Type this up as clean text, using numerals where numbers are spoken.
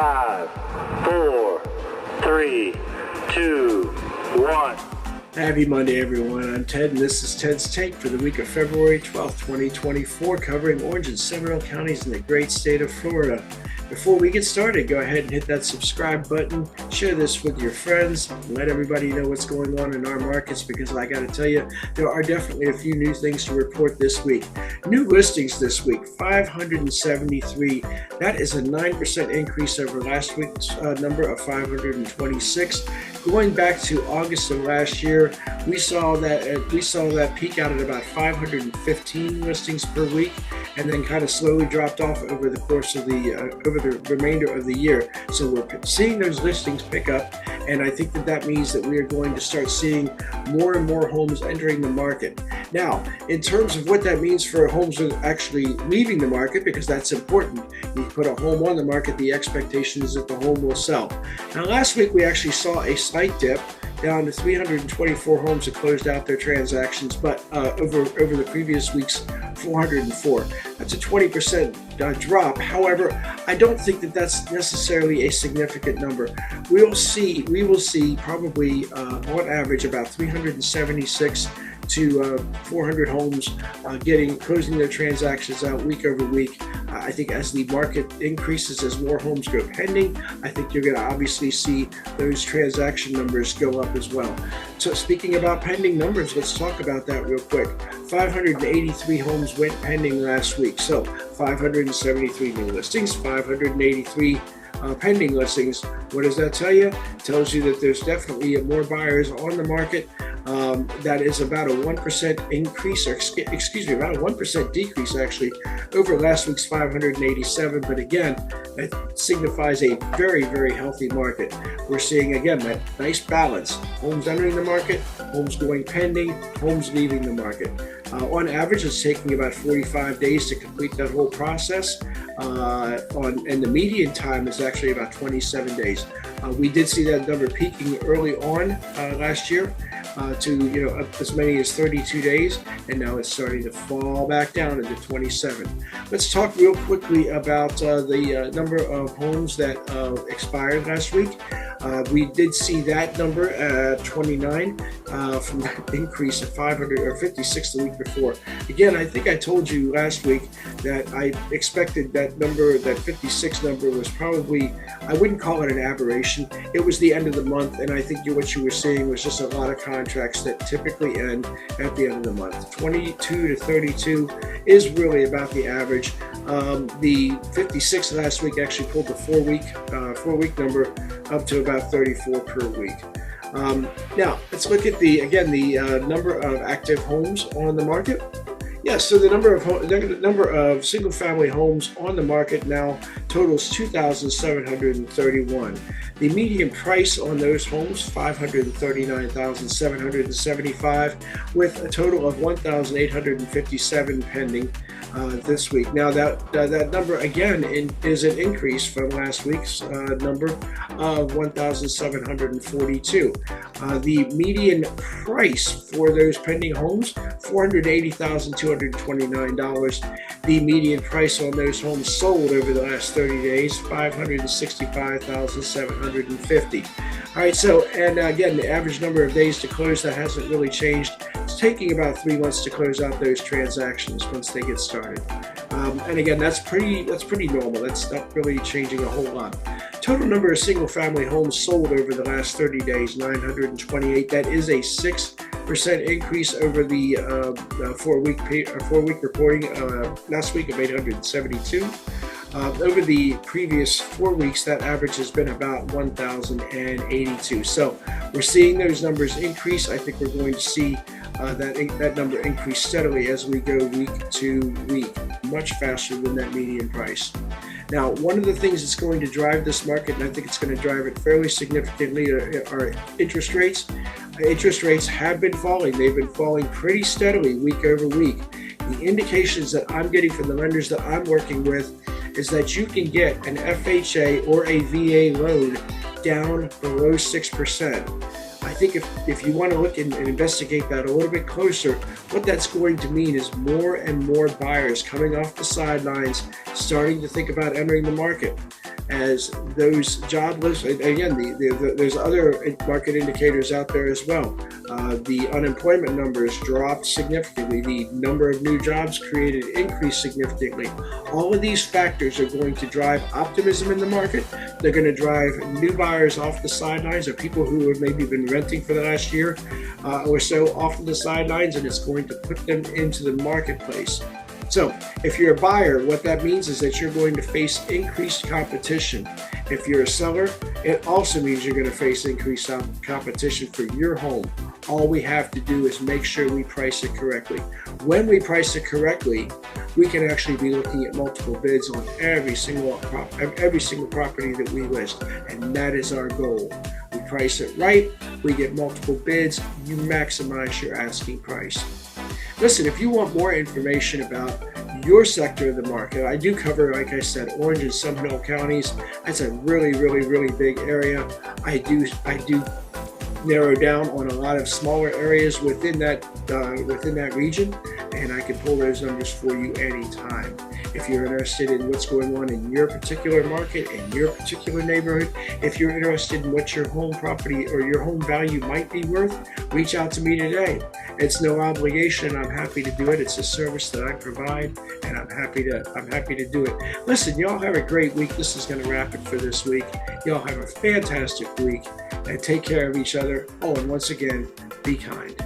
5, 4, 3, 2, 1. Happy Monday, everyone. I'm Ted, and this is Ted's Take for the week of February 12th, 2024, covering Orange and Seminole counties in the great state of Florida. Before we get started, go ahead and hit that subscribe button, share this with your friends, let everybody know what's going on in our markets, because I got to tell you, there are definitely a few new things to report this week. New listings this week, 573. That is a 9% increase over last week's number of 526. Going back to August of last year, we saw that peak out at about 515 listings per week, and then kind of slowly dropped off over the course of the remainder of the year. So we're seeing those listings pick up, and I think that means that we are going to start seeing more and more homes entering the market. Now, in terms of what that means for homes that are actually leaving the market, because that's important. You put a home on the market, the expectation is that the home will sell. Now, last week we actually saw a slight dip down to 324 homes that closed out their transactions, but over the previous week's 404. That's a 20% drop. However, I don't think that that's necessarily a significant number. We will see probably on average about 376 to 400 homes closing their transactions out week over week. I think as the market increases, as more homes go pending, I think you're going to obviously see those transaction numbers go up as well. So speaking about pending numbers, let's talk about that real quick. 583 homes went pending last week. So 573 new listings, 583 pending listings. What does that tell you? It tells you that there's definitely more buyers on the market. That is about a 1% increase, or about a 1% decrease actually over last week's 587. But again, that signifies a very, very healthy market. We're seeing again that nice balance: homes entering the market, homes going pending, homes leaving the market. On average, it's taking about 45 days to complete that whole process. And the median time is actually about 27 days. We did see that number peaking early on last year to up as many as 32 days, and now it's starting to fall back down into 27. Let's talk real quickly about the number of homes that expired last week. We did see that number at 29 from that increase of 556 the week before. Again, I think I told you last week that I expected that 56 number was probably, I wouldn't call it an aberration. It was the end of the month, and I think what you were seeing was just a lot of contracts that typically end at the end of the month. 22 to 32 is really about the average. The 56 last week actually pulled the four-week number up to about 34 per week. Now, let's look at the number of active homes on the market. Yes, so the number of single-family homes on the market now totals 2,731. The median price on those homes, $539,775, with a total of 1,857 pending this week. Now that number again is an increase from last week's number of 1,742. The median price for those pending homes, $480,229. The median price on those homes sold over the last 30 days, $565,750. All right, so, and again, the average number of days to close, that hasn't really changed. It's taking about 3 months to close out those transactions once they get started. And again, that's pretty normal. That's not really changing a whole lot. Total number of single-family homes sold over the last 30 days, 928. That is a 6% increase over the four-week reporting last week of 872. Over the previous 4 weeks, that average has been about 1,082. So we're seeing those numbers increase. I think we're going to see that number increase steadily as we go week to week, much faster than that median price. Now, one of the things that's going to drive this market, and I think it's going to drive it fairly significantly, are interest rates. Interest rates have been falling. They've been falling pretty steadily week over week. The indications that I'm getting from the lenders that I'm working with is that you can get an FHA or a VA loan down below 6%. I think if you want to look and investigate that a little bit closer, what that's going to mean is more and more buyers coming off the sidelines, starting to think about entering the market. as those jobless, again, there's other market indicators out there as well. The unemployment numbers dropped significantly. The number of new jobs created increased significantly. All of these factors are going to drive optimism in the market. They're going to drive new buyers off the sidelines, or people who have maybe been renting for the last year or so off of the sidelines, and it's going to put them into the marketplace. So if you're a buyer, what that means is that you're going to face increased competition. If you're a seller, it also means you're going to face increased competition for your home. All we have to do is make sure we price it correctly. When we price it correctly, we can actually be looking at multiple bids on every single property that we list, and that is our goal. We price it right, we get multiple bids, you maximize your asking price. Listen, if you want more information about your sector of the market, I do cover, like I said, Orange and Seminole counties. That's a really, really, really big area. I do narrow down on a lot of smaller areas within that region, and I can pull those numbers for you anytime. If you're interested in what's going on in your particular market, in your particular neighborhood, if you're interested in what your home property or your home value might be worth, reach out to me today. It's no obligation. I'm happy to do it. It's a service that I provide, and I'm happy to do it. Listen, y'all have a great week. This is going to wrap it for this week. Y'all have a fantastic week, and take care of each other. Oh, and once again, be kind.